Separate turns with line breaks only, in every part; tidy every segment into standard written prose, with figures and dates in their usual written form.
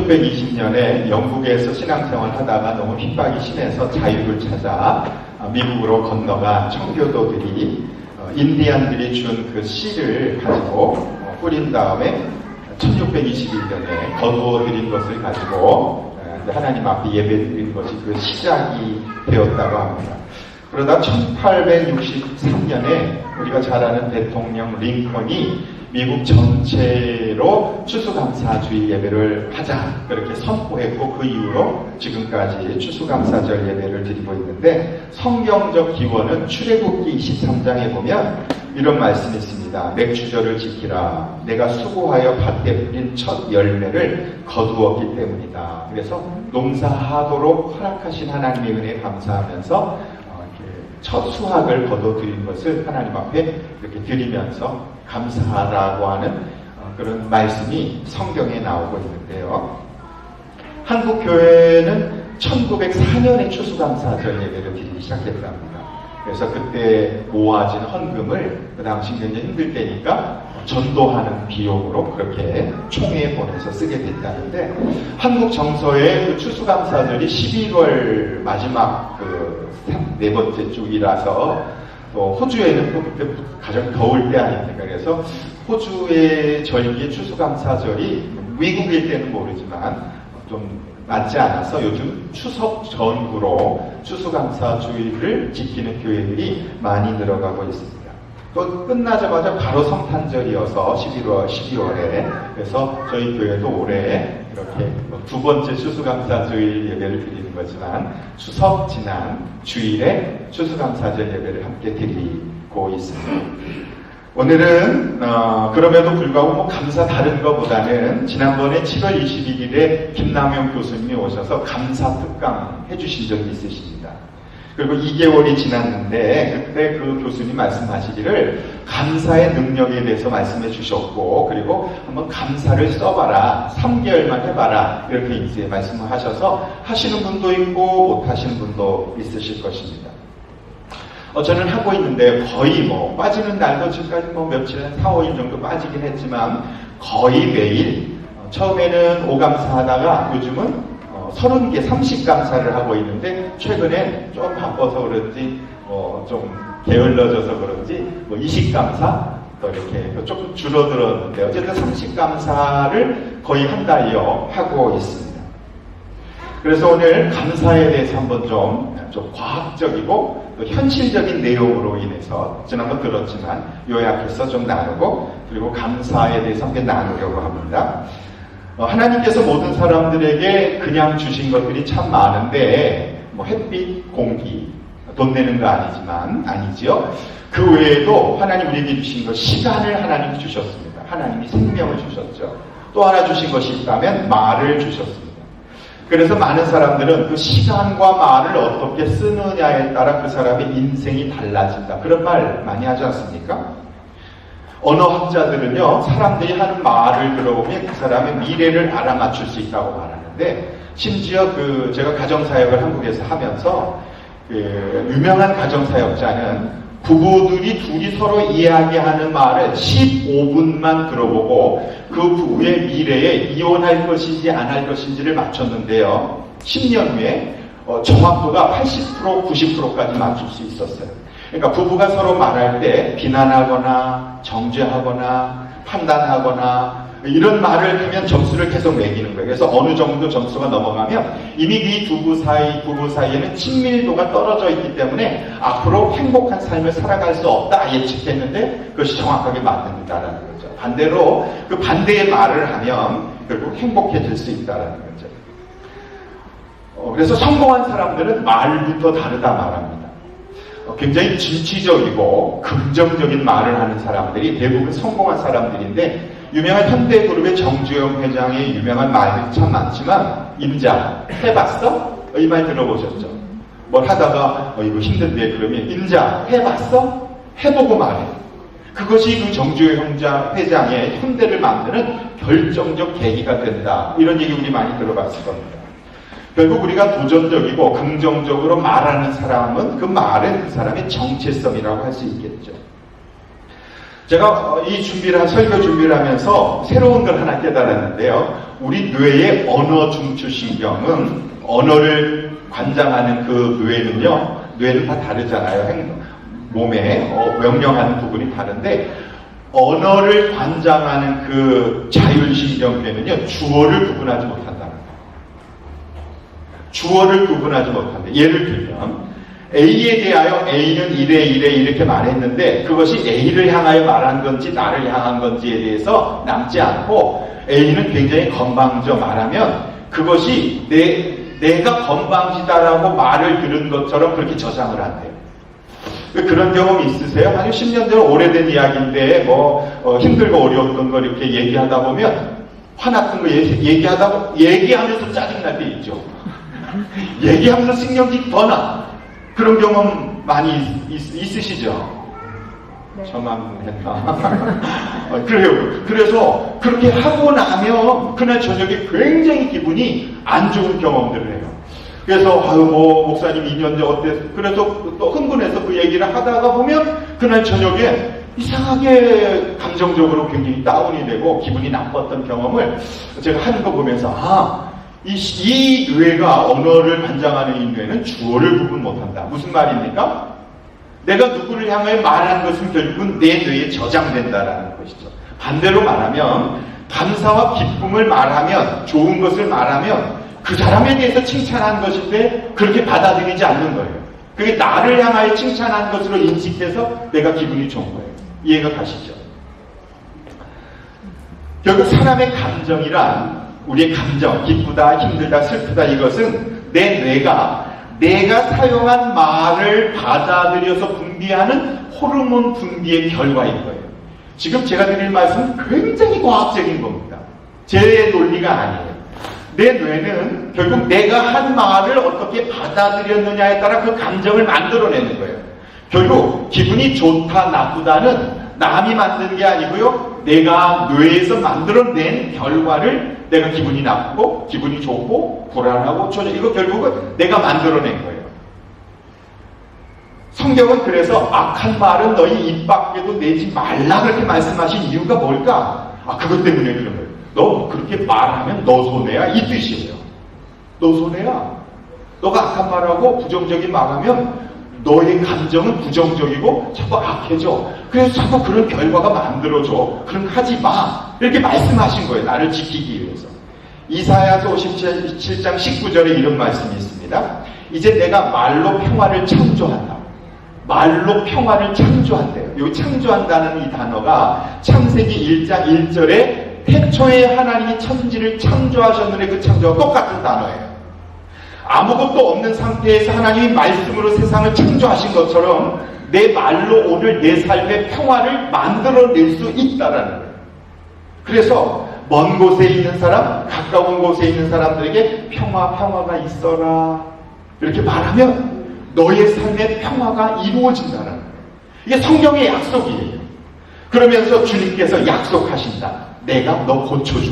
1620년에 영국에서 신앙생활 하다가 너무 핍박이 심해서 자유를 찾아 미국으로 건너간 청교도들이 인디안들이 준 그 씨를 가지고 뿌린 다음에 1621년에 거두어 드린 것을 가지고 하나님 앞에 예배 드린 것이 그 시작이 되었다고 합니다. 그러다 1863년에 우리가 잘 아는 대통령 링컨이 미국 전체로 추수감사주의 예배를 하자 그렇게 선포했고 그 이후로 지금까지 추수감사절 예배를 드리고 있는데 성경적 기원은 출애굽기 23장에 보면 이런 말씀이 있습니다. 맥주절을 지키라. 내가 수고하여 밭에 뿌린 첫 열매를 거두었기 때문이다. 그래서 농사하도록 허락하신 하나님의 은혜에 감사하면서 첫 수확을 거둬들인 것을 하나님 앞에 이렇게 드리면서 감사하라고 하는 그런 말씀이 성경에 나오고 있는데요. 한국 교회는 1904년에 추수감사절 예배를 드리기 시작했답니다. 그래서 그때 모아진 헌금을 그 당시 굉장히 힘들 때니까 전도하는 비용으로 그렇게 총회에 보내서 쓰게 됐다는데 한국 정서의 그 추수감사절이 11월 마지막 그 네 번째 주이라서 또 호주에는 또 그때 가장 더울 때 아닙니까? 그래서 호주의 절기의 추수감사절이 미국일 때는 모르지만 좀 맞지 않아서 요즘 추석 전후로 추수감사주의를 지키는 교회들이 많이 늘어가고 있습니다. 또 끝나자마자 바로 성탄절이어서 12월에 그래서 저희 교회도 올해 이렇게 두 번째 추수감사주일 예배를 드리는 거지만 추석 지난 주일에 추수감사절 예배를 함께 드리고 있습니다. 오늘은 그럼에도 불구하고 뭐 감사 다른 것보다는 지난번에 7월 21일에 김남용 교수님이 오셔서 감사 특강 해주신 적이 있으십니다. 그리고 2개월이 지났는데 그때 그 교수님 말씀하시기를 감사의 능력에 대해서 말씀해 주셨고 그리고 한번 감사를 써봐라 3개월만 해봐라 이렇게 이제 말씀을 하셔서 하시는 분도 있고 못 하시는 분도 있으실 것입니다. 저는 하고 있는데 거의 뭐 빠지는 날도 지금까지 뭐 며칠은 4, 5일 정도 빠지긴 했지만 거의 매일 처음에는 5감사 하다가 요즘은 30개, 30감사를 하고 있는데 최근에 좀 바빠서 그런지 좀 게을러져서 그런지 20감사 또 이렇게 조금 줄어들었는데 어쨌든 30감사를 거의 한 달여 하고 있습니다. 그래서 오늘 감사에 대해서 한번 좀 과학적이고 또 현실적인 내용으로 인해서 지난번 들었지만 요약해서 좀 나누고 그리고 감사에 대해서 함께 나누려고 합니다. 하나님께서 모든 사람들에게 그냥 주신 것들이 참 많은데 뭐 햇빛, 공기, 돈 내는 거 아니지요. 그 외에도 하나님 우리에게 주신 것 시간을 하나님 주셨습니다. 하나님이 생명을 주셨죠. 또 하나 주신 것이 있다면 말을 주셨습니다. 그래서 많은 사람들은 그 시간과 말을 어떻게 쓰느냐에 따라 그 사람의 인생이 달라진다. 그런 말 많이 하지 않습니까? 언어학자들은요, 사람들이 하는 말을 들어보면 그 사람의 미래를 알아맞힐 수 있다고 말하는데, 심지어 제가 가정사역을 한국에서 하면서, 유명한 가정사역자는 부부들이 둘이 서로 이야기하는 말을 15분만 들어보고 그 부부의 미래에 이혼할 것인지 안 할 것인지를 맞췄는데요. 10년 후에 정확도가 80%, 90%까지 맞출 수 있었어요. 그러니까 부부가 서로 말할 때 비난하거나 정죄하거나 판단하거나 이런 말을 하면 점수를 계속 매기는 거예요. 그래서 어느 정도 점수가 넘어가면 이미 이 부부 사이에는 친밀도가 떨어져 있기 때문에 앞으로 행복한 삶을 살아갈 수 없다 예측했는데 그것이 정확하게 맞는다라는 거죠. 반대로 그 반대의 말을 하면 결국 행복해질 수 있다라는 거죠. 그래서 성공한 사람들은 말부터 다르다 말합니다. 굉장히 진취적이고 긍정적인 말을 하는 사람들이 대부분 성공한 사람들인데 유명한 현대그룹의 정주영 회장의 유명한 말들이 참 많지만 임자, 해봤어? 이 말 들어보셨죠? 뭘 하다가 이거 힘든데 그러면 임자, 해봤어? 해보고 말해. 그것이 그 정주영 회장의 현대를 만드는 결정적 계기가 된다. 이런 얘기 우리 많이 들어봤을 겁니다. 결국 우리가 도전적이고 긍정적으로 말하는 사람은 그 말은 그 사람의 정체성이라고 할 수 있겠죠. 제가 이 설교 준비를 하면서 새로운 걸 하나 깨달았는데요. 우리 뇌의 언어 중추신경은 언어를 관장하는 그 뇌는 다 다르잖아요. 몸에 명령하는 부분이 다른데 언어를 관장하는 그 자율신경계는요, 주어를 구분하지 못한다는 거예요. 주어를 구분하지 못한다. 예를 들면 A에 대하여 A는 이래 이렇게 말했는데 그것이 A를 향하여 말한 건지 나를 향한 건지에 대해서 남지 않고 A는 굉장히 건방져 말하면 그것이 내가 건방지다라고 말을 들은 것처럼 그렇게 저장을 한대요. 그런 경험이 있으세요? 아니 10년 전 오래된 이야기인데 힘들고 어려웠던 거 이렇게 얘기하다 보면 화났던 거 얘기하면서 짜증날 때 있죠. 얘기하면서 신경질이 더 나. 그런 경험 많이 있으시죠? 네. 저만 했나? 그래요. 그래서 그렇게 하고 나면 그날 저녁에 굉장히 기분이 안 좋은 경험들을 해요. 그래서 목사님 2년 전 어땠어? 그래서 또 흥분해서 그 얘기를 하다가 보면 그날 저녁에 이상하게 감정적으로 굉장히 다운이 되고 기분이 나빴던 경험을 제가 하는 거 보면서 이 뇌가 언어를 관장하는 이 뇌는 주어를 구분 못한다. 무슨 말입니까? 내가 누구를 향해 말하는 것은 결국은 내 뇌에 저장된다라는 것이죠. 반대로 말하면 감사와 기쁨을 말하면 좋은 것을 말하면 그 사람에 대해서 칭찬한 것인데 그렇게 받아들이지 않는 거예요. 그게 나를 향하여 칭찬한 것으로 인식해서 내가 기분이 좋은 거예요. 이해가 가시죠? 결국 사람의 감정이란 우리의 감정, 기쁘다, 힘들다, 슬프다 이것은 내 뇌가 내가 사용한 말을 받아들여서 분비하는 호르몬 분비의 결과인 거예요. 지금 제가 드릴 말씀은 굉장히 과학적인 겁니다. 제 논리가 아니에요. 내 뇌는 결국 내가 한 말을 어떻게 받아들였느냐에 따라 그 감정을 만들어내는 거예요. 결국 기분이 좋다, 나쁘다는 남이 만든 게 아니고요. 내가 뇌에서 만들어낸 결과를 내가 기분이 나쁘고 기분이 좋고 불안하고 이거 결국은 내가 만들어낸 거예요. 성경은 그래서 악한 말은 너희 입 밖에도 내지 말라 그렇게 말씀하신 이유가 뭘까? 그것 때문에 그런 거예요. 너 그렇게 말하면 너 손해야 이 뜻이에요. 너 손해야. 너가 악한 말하고 부정적인 말하면 너의 감정은 부정적이고 자꾸 악해져. 그래서 자꾸 그런 결과가 만들어져. 그럼 하지 마. 이렇게 말씀하신 거예요. 나를 지키기 위해서. 이사야서 57장 19절에 이런 말씀이 있습니다. 이제 내가 말로 평화를 창조한다. 말로 평화를 창조한대요. 여기 창조한다는 이 단어가 창세기 1장 1절에 태초에 하나님이 천지를 창조하셨는데 그 창조와 똑같은 단어예요. 아무것도 없는 상태에서 하나님이 말씀으로 세상을 창조하신 것처럼 내 말로 오늘 내 삶의 평화를 만들어낼 수 있다라는 거예요. 그래서 먼 곳에 있는 사람, 가까운 곳에 있는 사람들에게 평화가 있어라 이렇게 말하면 너의 삶의 평화가 이루어진다는 거예요. 이게 성경의 약속이에요. 그러면서 주님께서 약속하신다. 내가 너 고쳐줄.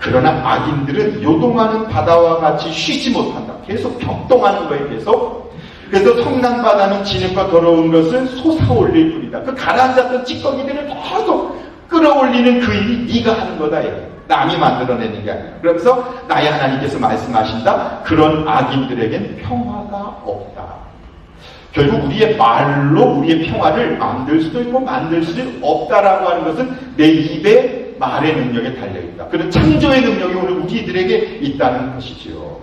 그러나 악인들은 요동하는 바다와 같이 쉬지 못한다. 계속 격동하는 거예요. 계속. 그래서 성난바다는 진흙과 더러운 것을 솟아올릴 뿐이다. 그 가라앉았던 찌꺼기들을 계속 끌어올리는 그 일이 네가 하는 거다. 남이 만들어내는 게 아니라. 그러면서 나의 하나님께서 말씀하신다. 그런 악인들에겐 평화가 없다. 결국 우리의 말로 우리의 평화를 만들 수도 있고 만들 수도 없다라고 하는 것은 내 입에 말의 능력에 달려있다. 그런 창조의 능력이 오늘 우리들에게 있다는 것이죠.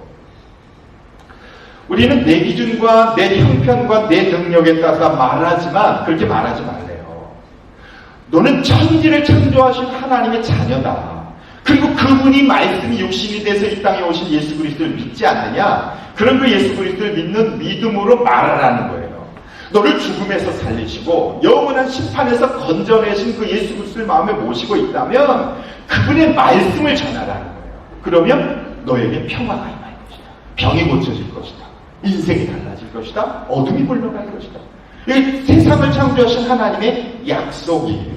우리는 내 기준과 내 형편과 내 능력에 따라서 말하지만 그렇게 말하지 말래요. 너는 천지를 창조하신 하나님의 자녀다. 그리고 그분이 말씀이 육신이 돼서 이 땅에 오신 예수 그리스도를 믿지 않느냐? 그런 그 예수 그리스도를 믿는 믿음으로 말하라는 거예요. 너를 죽음에서 살리시고 영원한 심판에서 건져내신 그 예수 그리스도를 마음에 모시고 있다면 그분의 말씀을 전하라는 거예요. 그러면 너에게 평화가 임할 것이다. 병이 고쳐질 것이다. 인생이 달라질 것이다. 어둠이 물러갈 것이다. 이 세상을 창조하신 하나님의 약속이에요.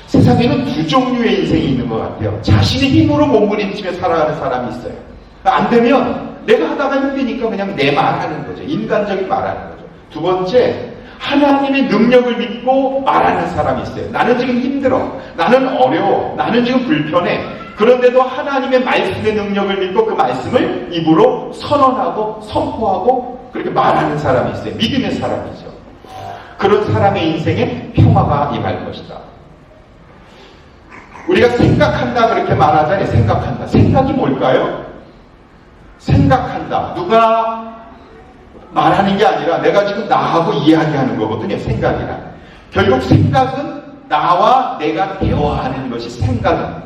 세상에는 두 종류의 인생이 있는 것 같아요. 자신의 힘으로 몸부림치며 살아가는 사람이 있어요. 안 되면 내가 하다가 힘드니까 그냥 내 말하는 거죠. 인간적인 말하는 거죠. 두 번째, 하나님의 능력을 믿고 말하는 사람이 있어요. 나는 지금 힘들어. 나는 어려워. 나는 지금 불편해. 그런데도 하나님의 말씀의 능력을 믿고 그 말씀을 입으로 선언하고 선포하고 그렇게 말하는 사람이 있어요. 믿음의 사람이죠. 그런 사람의 인생에 평화가 임할 것이다. 우리가 생각한다 그렇게 말하잖아요. 생각한다. 생각이 뭘까요? 생각한다. 누가 말하는 게 아니라 내가 지금 나하고 이야기하는 거거든요. 생각이란. 결국 생각은 나와 내가 대화하는 것이 생각입니다.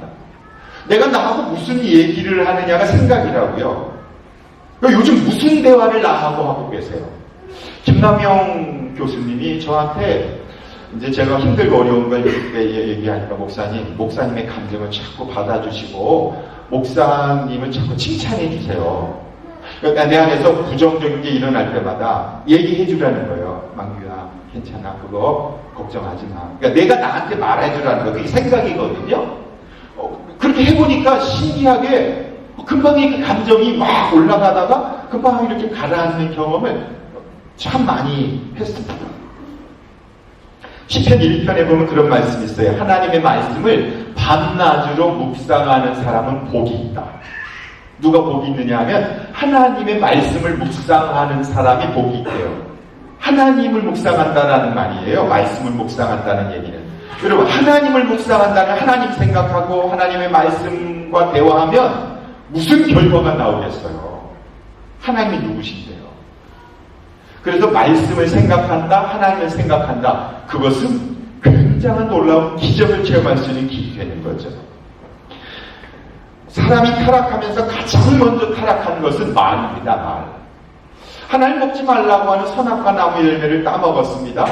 내가 나하고 무슨 얘기를 하느냐가 생각이라고요. 요즘 무슨 대화를 나하고 하고 계세요? 김남영 교수님이 저한테 이제 제가 힘들고 어려운 걸 얘기하니까 목사님의 감정을 자꾸 받아주시고 목사님을 자꾸 칭찬해 주세요. 그러니까 내 안에서 부정적인 게 일어날 때마다 얘기해 주라는 거예요. 망규야, 괜찮아. 그거 걱정하지 마. 그러니까 내가 나한테 말해 주라는 거. 그게 생각이거든요. 그렇게 해보니까 신기하게 금방 이 감정이 막 올라가다가 금방 이렇게 가라앉는 경험을 참 많이 했습니다. 시편 1편에 보면 그런 말씀이 있어요. 하나님의 말씀을 밤낮으로 묵상하는 사람은 복이 있다. 누가 복이 있느냐 하면 하나님의 말씀을 묵상하는 사람이 복이 있대요. 하나님을 묵상한다는 말이에요. 말씀을 묵상한다는 얘기는. 여러분, 하나님을 묵상한다는 하나님 생각하고 하나님의 말씀과 대화하면 무슨 결과가 나오겠어요? 하나님이 누구신데요? 그래서 말씀을 생각한다, 하나님을 생각한다. 그것은 굉장한 놀라운 기적을 체험할 수 있는 길이 되는 거죠. 사람이 타락하면서 가장 먼저 타락한 것은 말입니다. 말. 하나님 먹지 말라고 하는 선악과 나무 열매를 따먹었습니다.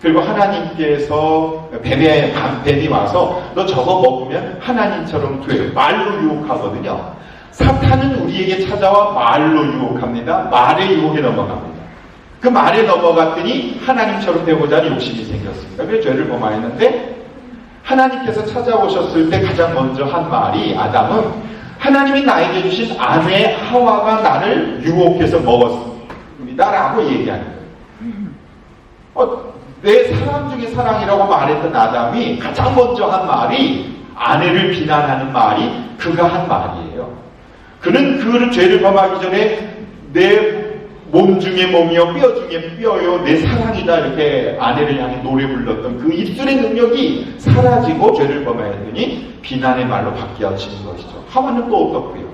그리고 하나님께서 뱀이 와서 너 저거 먹으면 하나님처럼 돼. 말로 유혹하거든요. 사탄은 우리에게 찾아와 말로 유혹합니다. 말의 유혹에 넘어갑니다. 그 말에 넘어갔더니 하나님처럼 되고자 하는 욕심이 생겼습니다. 그래서 죄를 범하였는데 하나님께서 찾아오셨을 때 가장 먼저 한 말이 아담은 하나님이 나에게 주신 아내 하와가 나를 유혹해서 먹었습니다 라고 얘기하는 거예요. 내 사랑 중에 사랑이라고 말했던 아담이 가장 먼저 한 말이 아내를 비난하는 말이 그가 한 말이에요. 그는 그 죄를 범하기 전에 내 몸 중에 몸이요 뼈 중에 뼈요 내 사랑이다 이렇게 아내를 향해 노래 불렀던 그 입술의 능력이 사라지고 죄를 범하였더니 비난의 말로 바뀌어지는 것이죠. 하와는 또 어떻고요?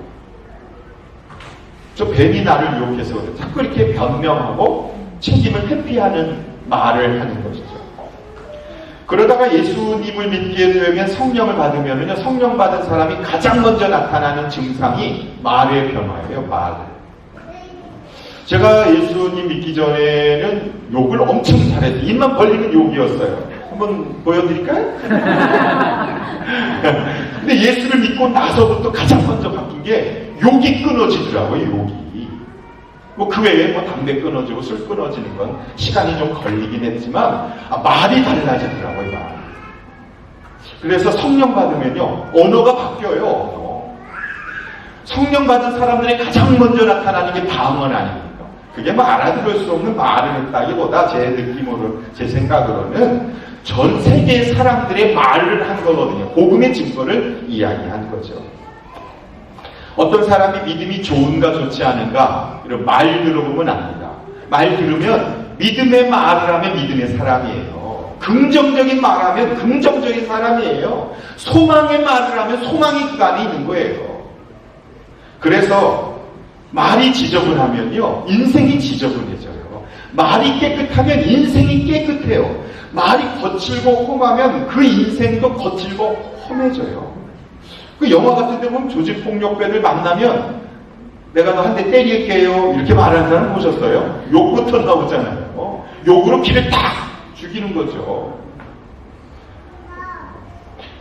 저 뱀이 나를 유혹해서 그래. 자꾸 이렇게 변명하고 책임을 회피하는 말을 하는 것이죠. 그러다가 예수님을 믿게 되면 성령을 받으면요 성령 받은 사람이 가장 먼저 나타나는 증상이 말의 변화예요. 말. 제가 예수님 믿기 전에는 욕을 엄청 잘했어요. 입만 벌리는 욕이었어요. 한번 보여드릴까요? 근데 예수를 믿고 나서부터 가장 먼저 바뀐 게 욕이 끊어지더라고요. 욕이. 뭐 그 외에 뭐 담배 끊어지고 술 끊어지는 건 시간이 좀 걸리긴 했지만 말이 달라지더라고요. 말. 그래서 성령 받으면요 언어가 바뀌어요. 언어. 성령 받은 사람들이 가장 먼저 나타나는 게 방언 아닙니까? 그게 뭐 알아들을 수 없는 말을 했다기보다 제 느낌으로, 제 생각으로는 전 세계 사람들의 말을 한 거거든요. 복음의 증거를 이야기한 거죠. 어떤 사람이 믿음이 좋은가 좋지 않은가 이런 말 들어보면 압니다. 말 들으면 믿음의 말을 하면 믿음의 사람이에요. 긍정적인 말하면 긍정적인 사람이에요. 소망의 말을 하면 소망이 그 안에 있는 거예요. 그래서 말이 지저분하면요 인생이 지저분해져요. 말이 깨끗하면 인생이 깨끗해요. 말이 거칠고 험하면 그 인생도 거칠고 험해져요. 그 영화 같은 데 보면 조직폭력배를 만나면 내가 너 한 대 때릴게요 이렇게 말하는 사람 보셨어요? 욕부터 나오잖아요. 욕으로 길을 딱 죽이는 거죠.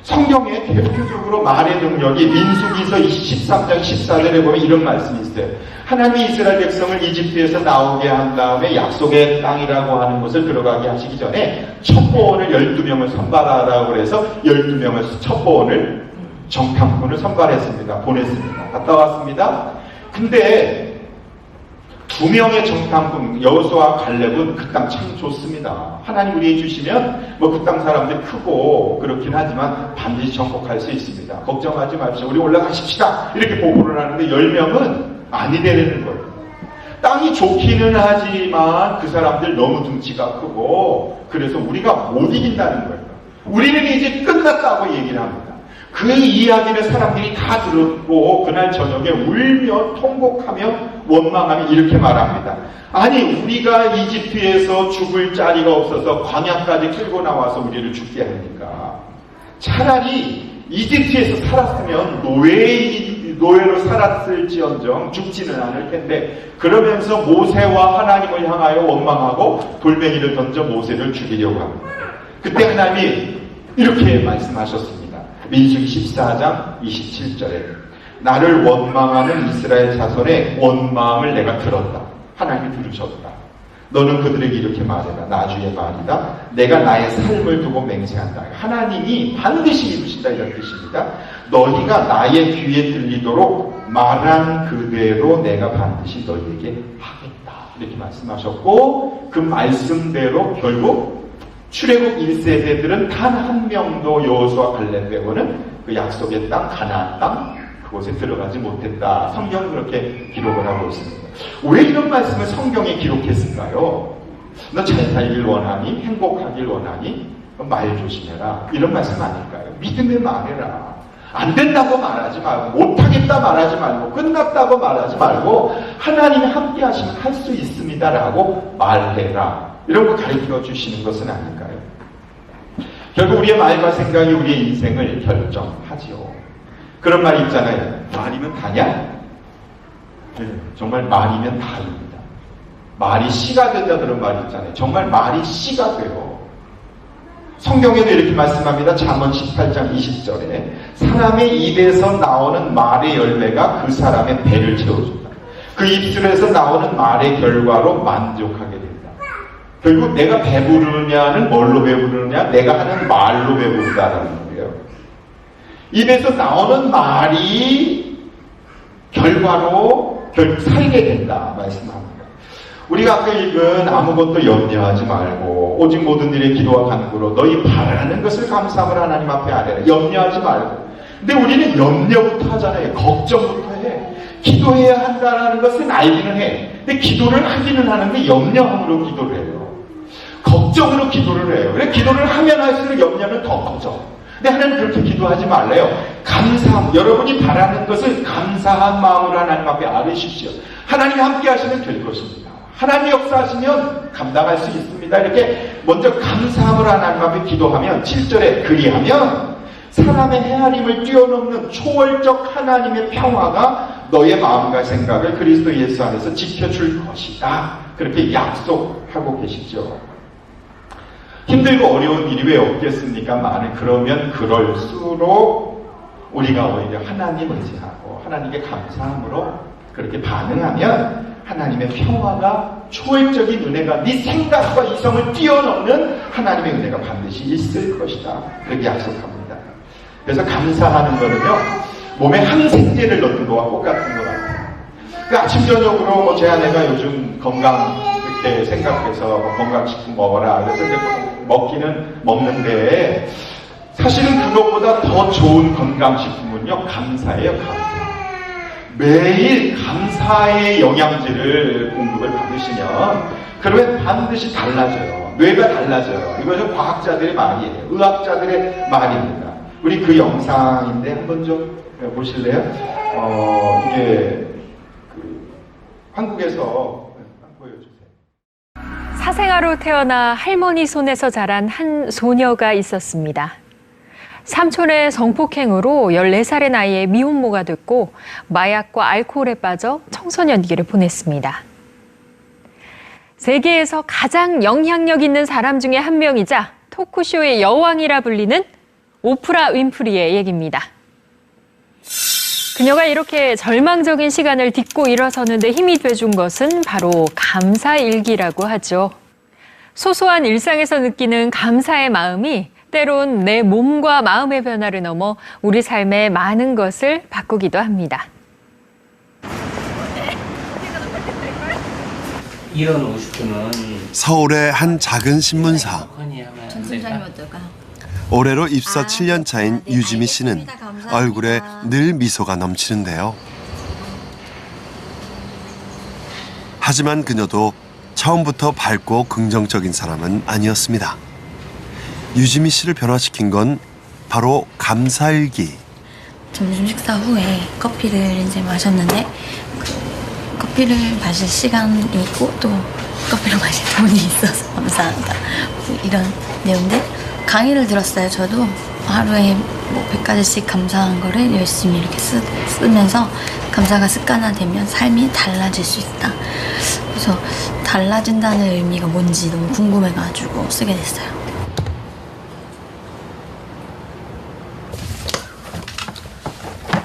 성경에 대표적으로 말의 능력이 민수기서 13장 14절에 보면 이런 말씀이 있어요. 하나님이 이스라엘 백성을 이집트에서 나오게 한 다음에 약속의 땅이라고 하는 곳을 들어가게 하시기 전에 첩보원을 12명을 선발하라고 해서 12명을 첩보원을 정탐꾼을 선발했습니다. 보냈습니다. 갔다 왔습니다. 근데 두 명의 정탐꾼 여호수아와 갈렙은 그 땅 참 좋습니다. 하나님 우리에게 주시면 뭐 그 땅 사람들 크고 그렇긴 하지만 반드시 정복할 수 있습니다. 걱정하지 마십시오. 우리 올라가십시다. 이렇게 보고를 하는데 10명은 아니 되는 거예요. 땅이 좋기는 하지만 그 사람들 너무 등치가 크고 그래서 우리가 못 이긴다는 거예요. 우리는 이제 끝났다고 얘기를 합니다. 그 이야기를 사람들이 다 들었고 그날 저녁에 울며 통곡하며 원망하며 이렇게 말합니다. 아니 우리가 이집트에서 죽을 자리가 없어서 광야까지 끌고 나와서 우리를 죽게 합니까? 차라리 이집트에서 살았으면 노예로 살았을지언정 죽지는 않을 텐데 그러면서 모세와 하나님을 향하여 원망하고 돌멩이를 던져 모세를 죽이려고 합니다. 그때 하나님이 이렇게 말씀하셨습니다. 민수기 14장 27절에 나를 원망하는 이스라엘 자손의 원망을 내가 들었다. 하나님이 들으셨다. 너는 그들에게 이렇게 말해라. 나주의 말이다. 내가 나의 삶을 두고 맹세한다. 하나님이 반드시 이루신다 이런 뜻입니다. 너희가 나의 귀에 들리도록 말한 그대로 내가 반드시 너희에게 하겠다. 이렇게 말씀하셨고 그 말씀대로 결국 출애굽 1세대들은 단 한 명도 여호수아 갈렙 빼고는 그 약속의 땅 가나안 땅 그곳에 들어가지 못했다. 성경은 그렇게 기록을 하고 있습니다. 왜 이런 말씀을 성경에 기록했을까요? 너 잘 살길 원하니? 행복하길 원하니? 말 조심해라. 이런 말씀 아닐까요? 믿음의 말해라. 안 된다고 말하지 말고 못하겠다 말하지 말고 끝났다고 말하지 말고 하나님이 함께 하시면 할 수 있습니다 라고 말해라. 이런 거 가르쳐 주시는 것은 아닐까요? 결국 우리의 말과 생각이 우리의 인생을 결정하지요. 그런 말이 있잖아요. 말이면 다냐? 네, 정말 말이면 다입니다. 말이 씨가 된다 그런 말이 있잖아요. 정말 말이 씨가 돼요. 성경에도 이렇게 말씀합니다. 잠언 18장 20절에 사람의 입에서 나오는 말의 열매가 그 사람의 배를 채워준다. 그 입술에서 나오는 말의 결과로 만족하게 된다. 결국 내가 배부르냐는 뭘로 배부르냐? 내가 하는 말로 배부르다라는 거예요. 입에서 나오는 말이 결과로 결국 살게 된다 말씀합니다. 우리가 아까 읽은 아무것도 염려하지 말고 오직 모든 일에 기도와 간구로 너희 바라는 것을 감사함을 하나님 앞에 아뢰라. 염려하지 말고. 근데 우리는 염려부터 하잖아요. 걱정부터 해. 기도해야 한다는 것은 알기는 해. 근데 기도를 하기는 하는데 염려함으로 기도를 해요. 걱정으로 기도를 해요. 그래 기도를 하면 할수록 염려는 더 커져. 근데 하나님 그렇게 기도하지 말래요. 감사함, 여러분이 바라는 것을 감사한 마음으로 하나님 앞에 아뢰십시오. 하나님이 함께 하시면 될 것입니다. 하나님이 역사하시면 감당할 수 있습니다. 이렇게 먼저 감사함으로 하나님 앞에 기도하면 7절에 그리하면 사람의 헤아림을 뛰어넘는 초월적 하나님의 평화가 너의 마음과 생각을 그리스도 예수 안에서 지켜줄 것이다. 그렇게 약속하고 계시죠. 힘들고 어려운 일이 왜 없겠습니까? 그러면 그럴수록 우리가 오히려 하나님 의지하고 하나님께 감사함으로 그렇게 반응하면 하나님의 평화가 초월적인 은혜가 네 생각과 이성을 뛰어넘는 하나님의 은혜가 반드시 있을 것이다. 그렇게 약속합니다. 그래서 감사하는 거는요, 몸에 항생제를 넣는 거와 똑같은 것 같아요. 그 아침 저녁으로 뭐 제 아내가 요즘 건강 이렇게 생각해서 뭐 건강식품 먹어라. 그래서 이제 먹기는 먹는데 사실은 그것보다 더 좋은 건강식품은요, 감사예요, 감사. 매일 감사의 영양제를 공급을 받으시면 그러면 반드시 달라져요. 뇌가 달라져요. 이것은 과학자들의 말이에요. 의학자들의 말입니다. 우리 그 영상인데 한번 좀 보실래요? 이게 한국에서 보여주세요.
사생아로 태어나 할머니 손에서 자란 한 소녀가 있었습니다. 삼촌의 성폭행으로 14살의 나이에 미혼모가 됐고 마약과 알코올에 빠져 청소년기를 보냈습니다. 세계에서 가장 영향력 있는 사람 중에 한 명이자 토크쇼의 여왕이라 불리는 오프라 윈프리의 얘기입니다. 그녀가 이렇게 절망적인 시간을 딛고 일어서는데 힘이 돼준 것은 바로 감사일기라고 하죠. 소소한 일상에서 느끼는 감사의 마음이 때론 내 몸과 마음의 변화를 넘어 우리 삶의 많은 것을 바꾸기도 합니다.
이런 50분은
서울의 한 작은 신문사. 올해로 입사 7년 차인 유지미 씨는 얼굴에 늘 미소가 넘치는데요. 하지만 그녀도 처음부터 밝고 긍정적인 사람은 아니었습니다. 유지미 씨를 변화시킨 건 바로 감사일기.
점심 식사 후에 커피를 이제 마셨는데 커피를 마실 시간이 있고 또 커피를 마실 돈이 있어서 감사하다. 이런 내용들 강의를 들었어요. 저도 하루에 뭐 100가지씩 감사한 거를 열심히 이렇게 쓰면서 감사가 습관화되면 삶이 달라질 수 있다. 그래서 달라진다는 의미가 뭔지 너무 궁금해가지고 쓰게 됐어요.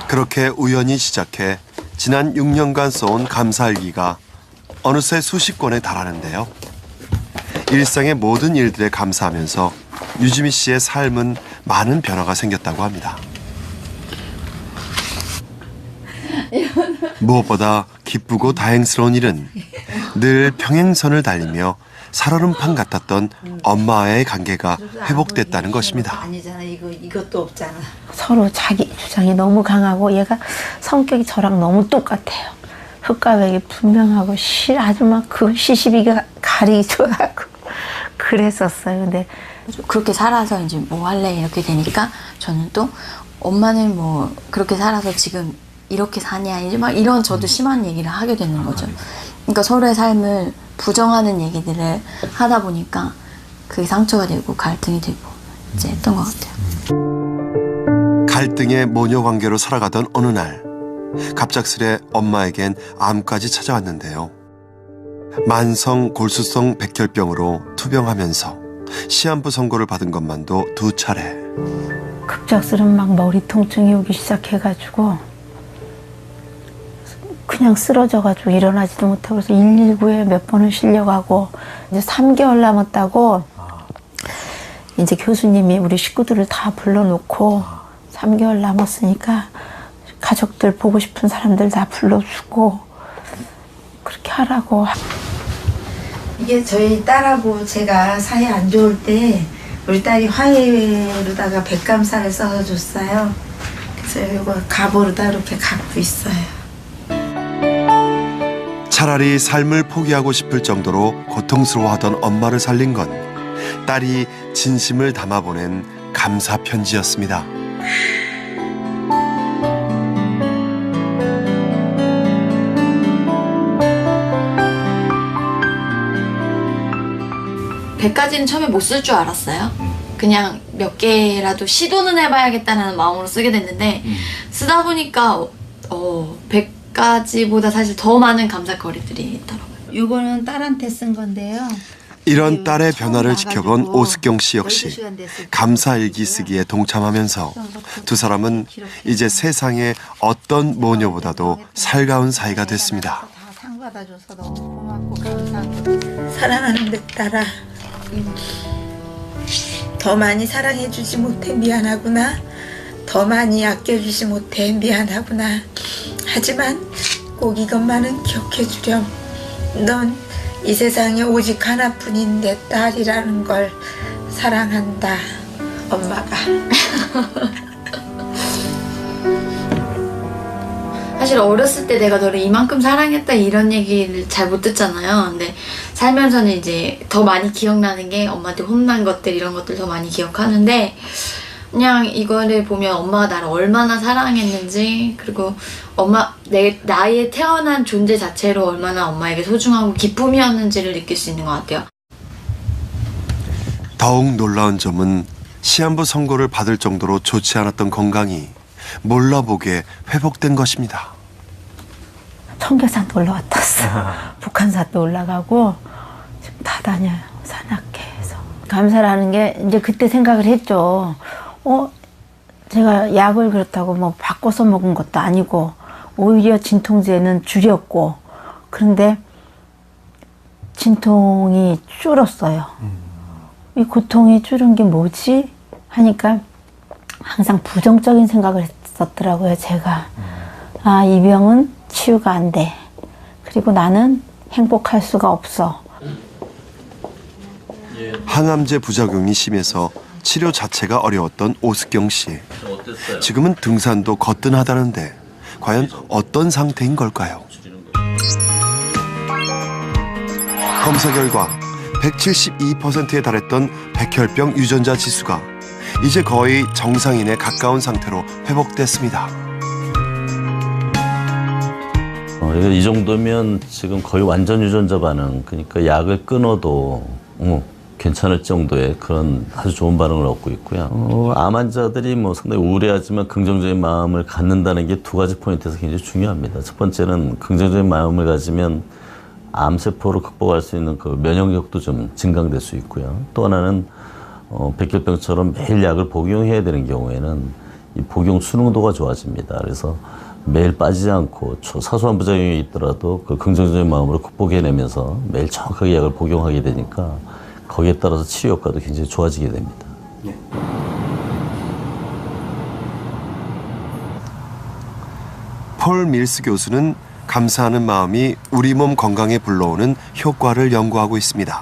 그렇게 우연히 시작해 지난 6년간 써온 감사일기가 어느새 수십 권에 달하는데요. 일상의 모든 일들에 감사하면서 유지미 씨의 삶은 많은 변화가 생겼다고 합니다. 무엇보다 기쁘고 다행스러운 일은 늘 평행선을 달리며 살얼음판 같았던 엄마와의 관계가 회복됐다는 것입니다.
아니잖아. 이것도 없잖아.
서로 자기 주장이 너무 강하고 얘가 성격이 저랑 너무 똑같아요. 흑과 백이 분명하고 아주 막 그 시시비가 가리져가고 그랬었어요. 근데
그렇게 살아서 이제 뭐 할래 이렇게 되니까 저는 또 엄마는 뭐 그렇게 살아서 지금 이렇게 사냐 이제 막 이런 저도 심한 얘기를 하게 되는 거죠. 그러니까 서로의 삶을 부정하는 얘기들을 하다 보니까 그게 상처가 되고 갈등이 되고 이제 했던 것 같아요.
갈등의 모녀 관계로 살아가던 어느 날 갑작스레 엄마에겐 암까지 찾아왔는데요. 만성 골수성 백혈병으로 투병하면서 시한부 선고를 받은 것만도 2차례.
급작스런 막 머리 통증이 오기 시작해가지고 그냥 쓰러져가지고 일어나지도 못하고 그래서 119에 몇 번을 실려가고 이제 3개월 남았다고 이제 교수님이 우리 식구들을 다 불러놓고 3개월 남았으니까 가족들 보고 싶은 사람들 다 불러주고 그렇게 하라고.
이게 저희 딸하고 제가 사이 안 좋을 때 우리 딸이 화해로다가 백감사를 써서 줬어요. 그래서 이거 갑오로다 이렇게 갖고 있어요.
차라리 삶을 포기하고 싶을 정도로 고통스러워하던 엄마를 살린 건 딸이 진심을 담아 보낸 감사 편지였습니다.
백가지는 처음에 못 쓸 줄 알았어요. 그냥 몇 개라도 시도는 해봐야겠다는 마음으로 쓰게 됐는데 쓰다 보니까 100가지보다 사실 더 많은 감사거리들이 있더라고요.
이거는 딸한테 쓴 건데요.
이런 딸의 변화를 지켜본 오숙경 씨 역시 감사일기 쓰기에 동참하면서 두 사람은 이제 세상의 어떤 모녀보다도 살가운 사이가 됐습니다.
다 상 받아줘서 너무 고맙고 감사하고 사랑하는 내 딸아, 더 많이 사랑해주지 못해 미안하구나. 더 많이 아껴주지 못해 미안하구나. 하지만 꼭 이것만은 기억해주렴. 넌 이 세상에 오직 하나뿐인 내 딸이라는 걸 사랑한다. 엄마가.
사실 어렸을 때 내가 너를 이만큼 사랑했다 이런 얘기를 잘 못 듣잖아요. 근데 살면서는 이제 더 많이 기억나는 게 엄마한테 혼난 것들 이런 것들 더 많이 기억하는데 그냥 이거를 보면 엄마가 나를 얼마나 사랑했는지 그리고 나의 태어난 존재 자체로 얼마나 엄마에게 소중하고 기쁨이었는지를 느낄 수 있는 것 같아요.
더욱 놀라운 점은 시한부 선고를 받을 정도로 좋지 않았던 건강이 몰라보게 회복된 것입니다.
청계산도 올라왔었어. 북한산도 올라가고 지금 다 다녀요. 산악회에서. 감사라는 게 이제 그때 생각을 했죠. 제가 약을 그렇다고 뭐 바꿔서 먹은 것도 아니고 오히려 진통제는 줄였고 그런데 진통이 줄었어요. 이 고통이 줄은 게 뭐지? 하니까 항상 부정적인 생각을 했었더라고요, 제가. 이 병은 치유가 안 돼. 그리고 나는 행복할 수가 없어.
항암제 부작용이 심해서 치료 자체가 어려웠던 오숙경 씨. 지금은 등산도 거뜬하다는데 과연 어떤 상태인 걸까요? 검사 결과 172%에 달했던 백혈병 유전자 지수가 이제 거의 정상인에 가까운 상태로 회복됐습니다.
이 정도면 지금 거의 완전 유전자 반응, 그러니까 약을 끊어도 괜찮을 정도의 그런 아주 좋은 반응을 얻고 있고요. 암 환자들이 상당히 우울해하지만 긍정적인 마음을 갖는다는 게 두 가지 포인트에서 굉장히 중요합니다. 첫 번째는 긍정적인 마음을 가지면 암세포를 극복할 수 있는 그 면역력도 좀 증강될 수 있고요. 또 하나는 백혈병처럼 매일 약을 복용해야 되는 경우에는 이 복용 수능도가 좋아집니다. 그래서 매일 빠지지 않고 사소한 부작용이 있더라도 그 긍정적인 마음으로 극복해내면서 매일 정확하게 약을 복용하게 되니까 거기에 따라서 치료 효과도 굉장히 좋아지게 됩니다.
폴 밀스 교수는 감사하는 마음이 우리 몸 건강에 불러오는 효과를 연구하고 있습니다.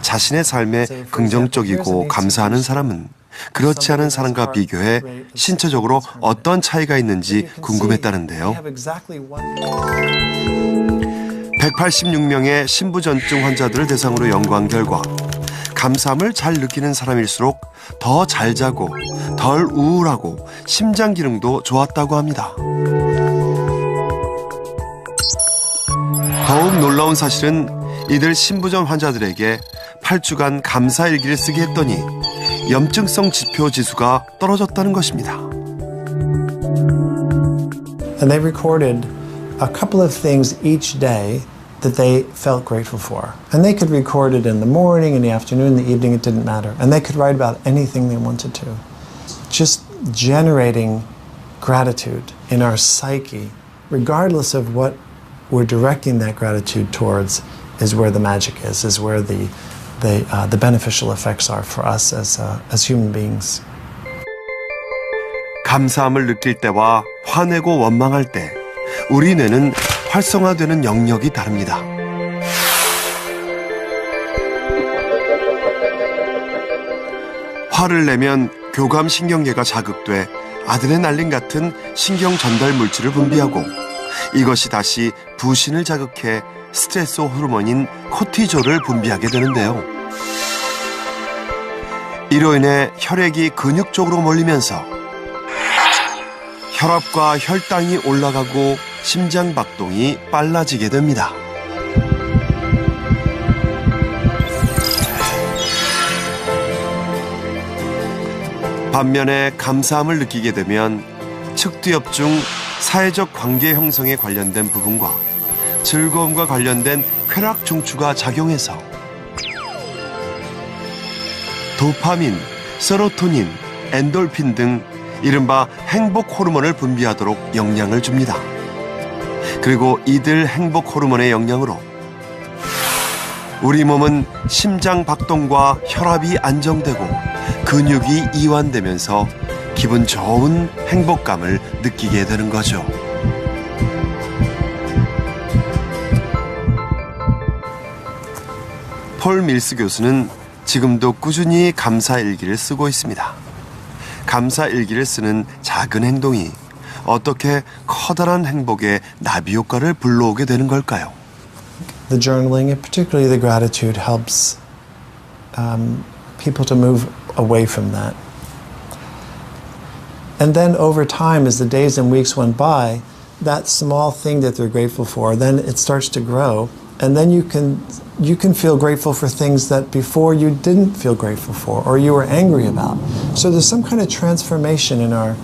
자신의 삶에 긍정적이고 감사하는 사람은 그렇지 않은 사람과 비교해 신체적으로 어떤 차이가 있는지 궁금했다는데요. 186명의 신부전증 환자들을 대상으로 연구한 결과 감사함을 잘 느끼는 사람일수록 더 잘 자고 덜 우울하고 심장 기능도 좋았다고 합니다. 더욱 놀라운 사실은 이들 신부전 환자들에게 8주간 감사 일기를 쓰게 했더니 염증성 지표 지수가 떨어졌다는 것입니다.
And they recorded a couple of things each day that they felt grateful for. And they could record it in the morning, in the afternoon, in the evening, it didn't matter. And they could write about anything they wanted to. Just generating gratitude in our psyche, regardless of what we're directing that gratitude towards, is where the magic is where the beneficial effects are for us as human beings.
감사함을 느낄 때와 화내고 원망할 때 우리 뇌는 활성화되는 영역이 다릅니다. 화를 내면 교감신경계가 자극돼 아드레날린 같은 신경 전달 물질을 분비하고 이것이 다시 부신을 자극해 스트레스 호르몬인 코티졸을 분비하게 되는데요. 이로 인해 혈액이 근육 쪽으로 몰리면서 혈압과 혈당이 올라가고 심장 박동이 빨라지게 됩니다. 반면에 감사함을 느끼게 되면 측두엽 중 사회적 관계 형성에 관련된 부분과 즐거움과 관련된 쾌락 중추가 작용해서 도파민, 세로토닌, 엔돌핀 등 이른바 행복 호르몬을 분비하도록 영향을 줍니다. 그리고 이들 행복 호르몬의 영향으로 우리 몸은 심장 박동과 혈압이 안정되고 근육이 이완되면서 기분 좋은 행복감을 느끼게 되는 거죠. 폴 밀스 교수는 지금도 꾸준히 감사 일기를 쓰고 있습니다. 감사 일기를 쓰는 작은 행동이 어떻게 커다란 행복의 나비 효과를 불러오게 되는 걸까요?
The journaling, and particularly the gratitude, helps people to move away from that. And then over time, as the days and weeks went by, that small thing that they're grateful for, then it starts to grow. And then you can feel grateful for things that before you didn't feel grateful for or you were angry about. So there's some kind of transformation in our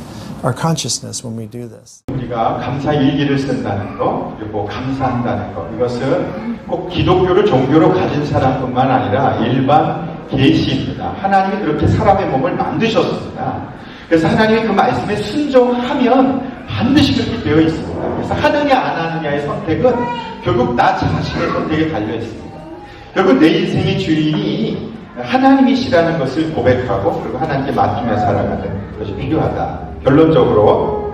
consciousness when we do this.
우리가 감사 일기를 쓴다는 거, 그리고 감사한다는 거, 이것은 꼭 기독교를 종교로 가진 사람뿐만 아니라 일반 계시입니다. 하나님이 그렇게 사람의 몸을 만드셨습니다. 그래서 하나님이 그 말씀에 순종하면 반드시 그렇게 되어 있습니다. 그래서 하느냐 안 하느냐의 선택은 결국 나 자신의 선택에 달려 있습니다. 결국 내 인생의 주인이 하나님이시라는 것을 고백하고 그리고 하나님께 맡기며 살아가는 것이 필요하다. 결론적으로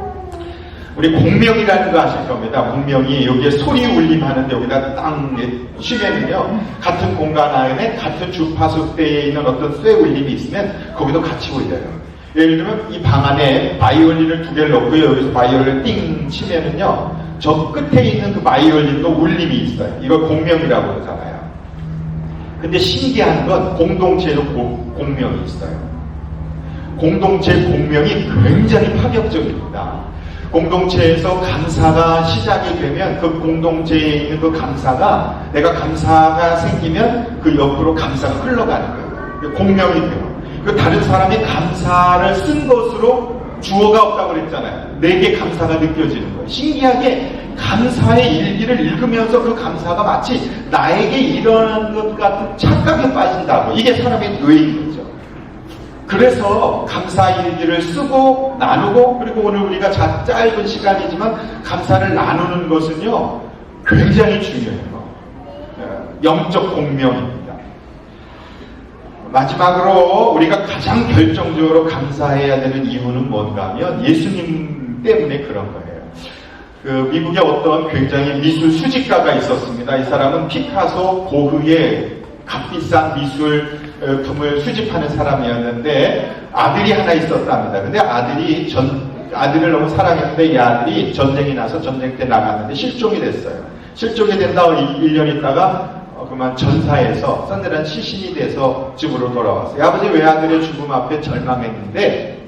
우리 공명이라는 거 아실 겁니다. 공명이 여기에 소리 울림하는데 여기다 땅 치면은요, 같은 공간 안에 같은 주파수대에 있는 어떤 쇠 울림이 있으면 거기도 같이 울려요. 예를 들면 이 방 안에 바이올린을 2개를 넣고요, 여기서 바이올린을 띵 치면은요, 저 끝에 있는 그 바이올린도 울림이 있어요. 이걸 공명이라고 그러잖아요. 근데 신기한 건 공동체로 공명이 있어요. 공동체 공명이 굉장히 파격적입니다. 공동체에서 감사가 시작이 되면 그 공동체에 있는 그 감사가, 내가 감사가 생기면 그 옆으로 감사가 흘러가는 거예요. 공명이 돼요. 그 다른 사람이 감사를 쓴 것으로 주어가 없다고 그랬잖아요. 내게 감사가 느껴지는 거예요. 신기하게 감사의 일기를 읽으면서 그 감사가 마치 나에게 일어난 것 같은 착각에 빠진다고. 이게 사람의 뇌인 거죠. 그래서 감사 일기를 쓰고 나누고, 그리고 오늘 우리가 짧은 시간이지만 감사를 나누는 것은요, 굉장히 중요해요. 영적 공명입니다. 마지막으로 우리가 가장 결정적으로 감사해야 되는 이유는 뭔가 하면 예수님 때문에 그런 거예요. 그 미국에 어떤 굉장히 미술 수집가가 있었습니다. 이 사람은 피카소, 고흐의 값비싼 미술품을 수집하는 사람이었는데 아들이 하나 있었답니다. 근데 아들을 너무 사랑했는데 이 아들이 전쟁이 나서 전쟁 때 나갔는데 실종이 됐어요. 실종이 된다고 1년 있다가 그만 전사해서 썬데란 시신이 돼서 집으로 돌아왔어요. 아버지 외아들의 죽음 앞에 절망했는데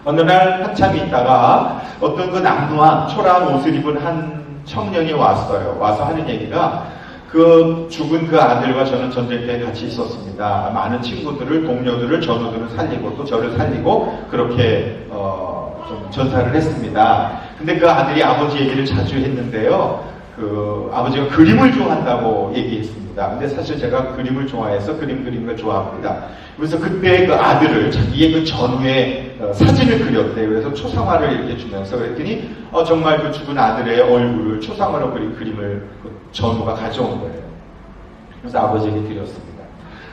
어느 날 한참 있다가 어떤 그 남루한 초라한 옷을 입은 한 청년이 왔어요. 와서 하는 얘기가, 그 죽은 그 아들과 저는 전쟁 때 같이 있었습니다. 많은 친구들을, 동료들을, 전우들을 살리고 또 저를 살리고 그렇게 좀 전사를 했습니다. 근데 그 아들이 아버지 얘기를 자주 했는데요, 그 아버지가 그림을 좋아한다고 얘기했습니다. 근데 사실 제가 그림을 좋아해서 그리는 걸 좋아합니다. 그래서 그때 그 아들을 자기의 그 전후의 사진을 그렸대요. 그래서 초상화를 이렇게 주면서 그랬더니 정말 그 죽은 아들의 얼굴을 초상화로 그린 그림을 그 전후가 가져온 거예요. 그래서 아버지에게 드렸습니다.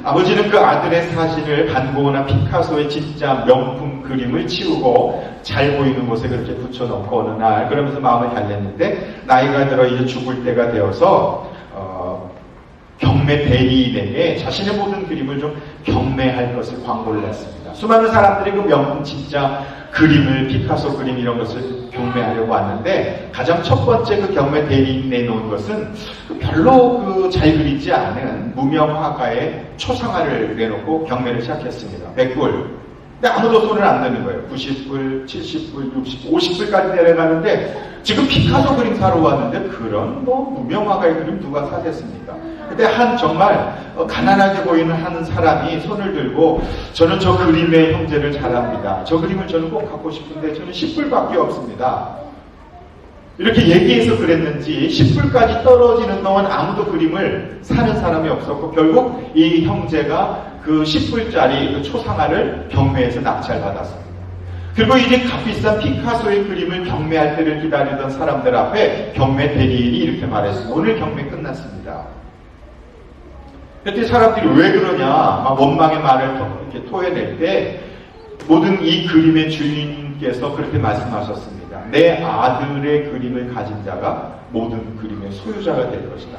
아버지는 그 아들의 사진을 반고나 피카소의 진짜 명품 그림을 치우고 잘 보이는 곳에 그렇게 붙여놓고 어느 날 그러면서 마음을 달랬는데, 나이가 들어 이제 죽을 때가 되어서 경매 대리인에게 자신의 모든 그림을 좀 경매할 것을 광고를 했습니다. 수많은 사람들이 그 명품 진짜 그림을, 피카소 그림 이런 것을 경매하려고 왔는데, 가장 첫 번째 그 경매 대리인 내놓은 것은 별로 그 잘 그리지 않은 무명 화가의 초상화를 내놓고 경매를 시작했습니다. 100불. 근데 아무도 손을 안 내는 거예요. 90불, 70불, 60불, 50불까지 내려가는데, 지금 피카소 그림 사러 왔는데 그런 무명 화가의 그림 누가 사겠습니까? 근데 정말 가난하게 보이는 한 사람이 손을 들고, 저는 저 그림의 형제를 잘합니다. 저 그림을 저는 꼭 갖고 싶은데 저는 10불밖에 없습니다. 이렇게 얘기해서 그랬는지 10불까지 떨어지는 동안 아무도 그림을 사는 사람이 없었고, 결국 이 형제가 그 10불짜리 그 초상화를 경매에서 낙찰받았습니다. 그리고 이제 값비싼 피카소의 그림을 경매할 때를 기다리던 사람들 앞에 경매 대리인이 이렇게 말했습니다. 오늘 경매 끝났습니다. 그때 사람들이 왜 그러냐, 막 원망의 말을 이렇게 토해낼 때 모든 이 그림의 주인께서 그렇게 말씀하셨습니다. 내 아들의 그림을 가진 자가 모든 그림의 소유자가 될 것이다.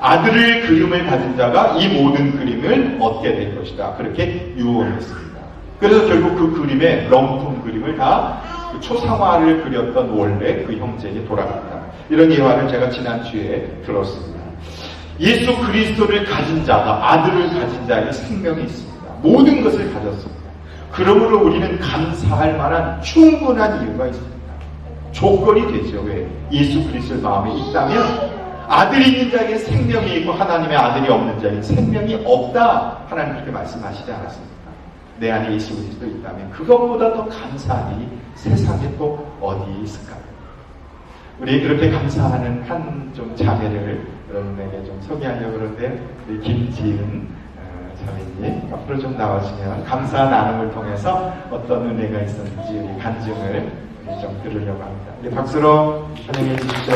아들의 그림을 가진 자가 이 모든 그림을 얻게 될 것이다. 그렇게 유언했습니다. 그래서 결국 그 그림의 명품 그림을 다 그 초상화를 그렸던 원래 그 형제에게 돌아갔다. 이런 예화를 제가 지난주에 들었습니다. 예수 그리스도를 가진 자가, 아들을 가진 자에게 생명이 있습니다. 모든 것을 가졌습니다. 그러므로 우리는 감사할 만한 충분한 이유가 있습니다. 조건이 되죠. 왜? 예수 그리스도의 마음에 있다면, 아들이 있는 자에게 생명이 있고 하나님의 아들이 없는 자에게 생명이 없다. 하나님 그렇게 말씀하시지 않았습니까? 내 안에 예수 그리스도 있다면 그것보다 더 감사한 일이 세상에 또 어디 있을까요? 우리 그렇게 감사하는 한 좀 자매를 여러분에게 좀 소개하려고 그러는데, 우리 김지은 자매님 앞으로 좀 나와주시면 감사 나눔을 통해서 어떤 은혜가 있었는지 우리 간증을 좀 들으려고 합니다. 우리 박수로 환영해 주십시오.